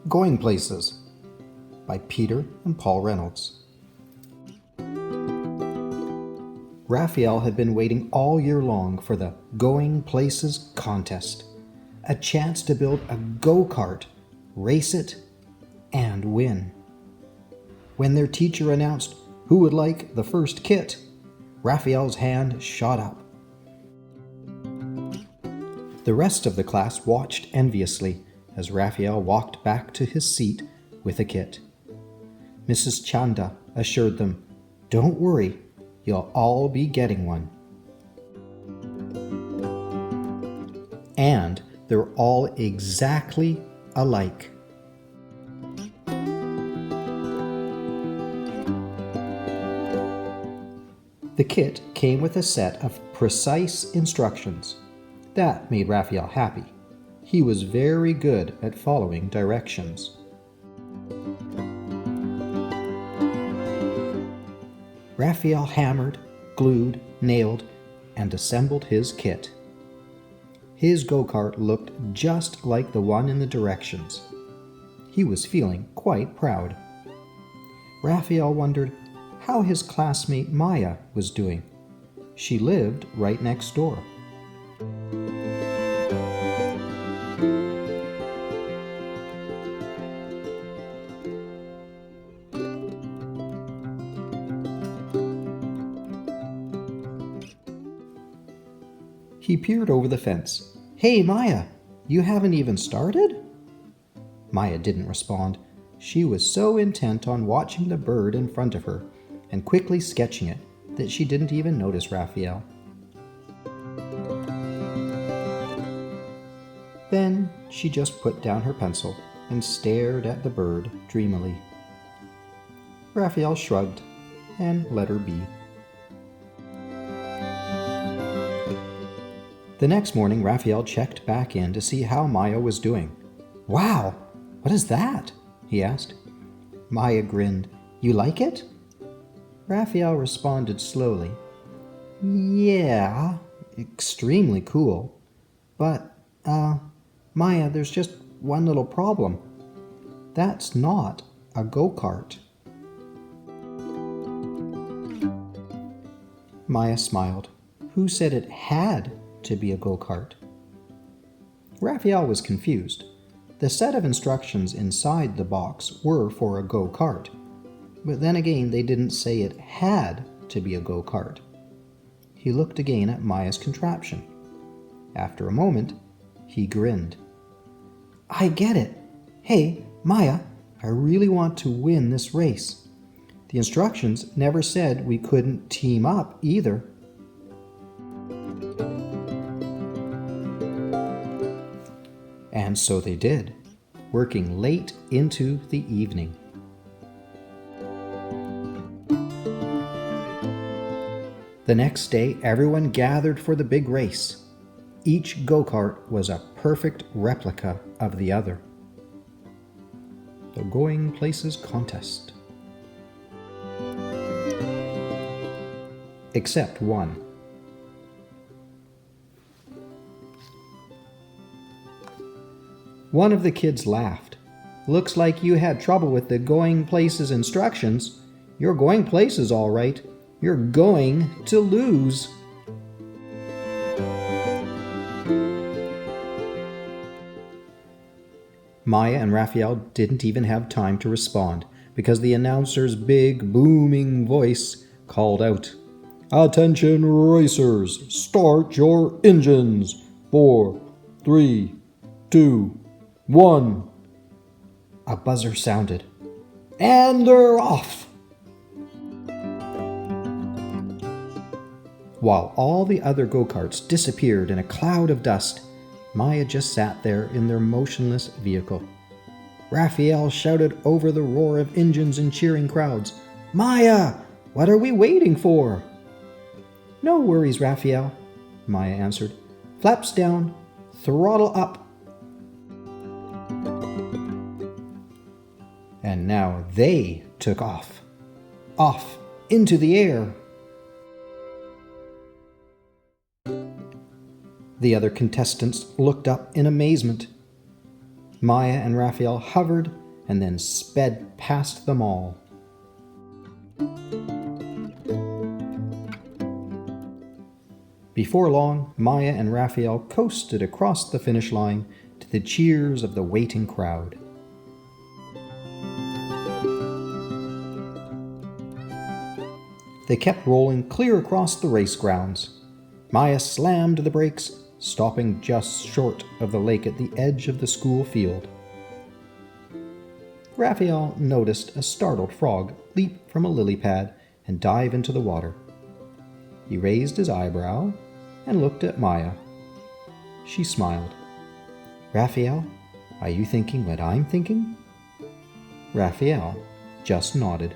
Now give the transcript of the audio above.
Going Places by Peter and Paul Reynolds. Raphael had been waiting all year long for the Going Places contest, a chance to build a go-kart, race it, and win. When their teacher announced who would like the first kit, Raphael's hand shot up. The rest of the class watched enviously as Raphael walked back to his seat with a kit. Mrs. Chanda assured them, "Don't worry, you'll all be getting one." And they're all exactly alike. The kit came with a set of precise instructions. That made Raphael happy. He was very good at following directions. Raphael hammered, glued, nailed, and assembled his kit. His go-kart looked just like the one in the directions. He was feeling quite proud. Raphael wondered how his classmate Maya was doing. She lived right next door. He peered over the fence. "Hey, Maya, you haven't even started?" Maya didn't respond. She was so intent on watching the bird in front of her and quickly sketching it that she didn't even notice Raphael. Then she just put down her pencil and stared at the bird dreamily. Raphael shrugged and let her be. The next morning, Raphael checked back in to see how Maya was doing. "Wow, what is that?" he asked. Maya grinned. "You like it?" Raphael responded slowly. "Yeah, extremely cool. But, Maya, there's just one little problem. That's not a go-kart." Maya smiled. Who said it had to be a go-kart? Raphael was confused. The set of instructions inside the box were for a go-kart, but then again they didn't say it had to be a go-kart. He looked again at Maya's contraption. After a moment, he grinned. "I get it. Hey, Maya, I really want to win this race. The instructions never said we couldn't team up either." And so they did, working late into the evening. The next day, everyone gathered for the big race. Each go-kart was a perfect replica of the other. The Going Places contest. Except one. One of the kids laughed. "Looks like you had trouble with the Going Places instructions. You're going places all right. You're going to lose." Maya and Raphael didn't even have time to respond because the announcer's big, booming voice called out, "Attention racers, start your engines. 4, 3, 2, 1. A buzzer sounded. "And they're off!" While all the other go-karts disappeared in a cloud of dust, Maya just sat there in their motionless vehicle. Raphael shouted over the roar of engines and cheering crowds, "Maya, what are we waiting for?" "No worries, Raphael," Maya answered. "Flaps down, throttle up." And now they took off into the air. The other contestants looked up in amazement. Maya and Raphael hovered and then sped past them all. Before long, Maya and Raphael coasted across the finish line to the cheers of the waiting crowd. They kept rolling clear across the race grounds. Maya slammed the brakes, stopping just short of the lake at the edge of the school field. Raphael noticed a startled frog leap from a lily pad and dive into the water. He raised his eyebrow and looked at Maya. She smiled. "Raphael, are you thinking what I'm thinking?" Raphael just nodded.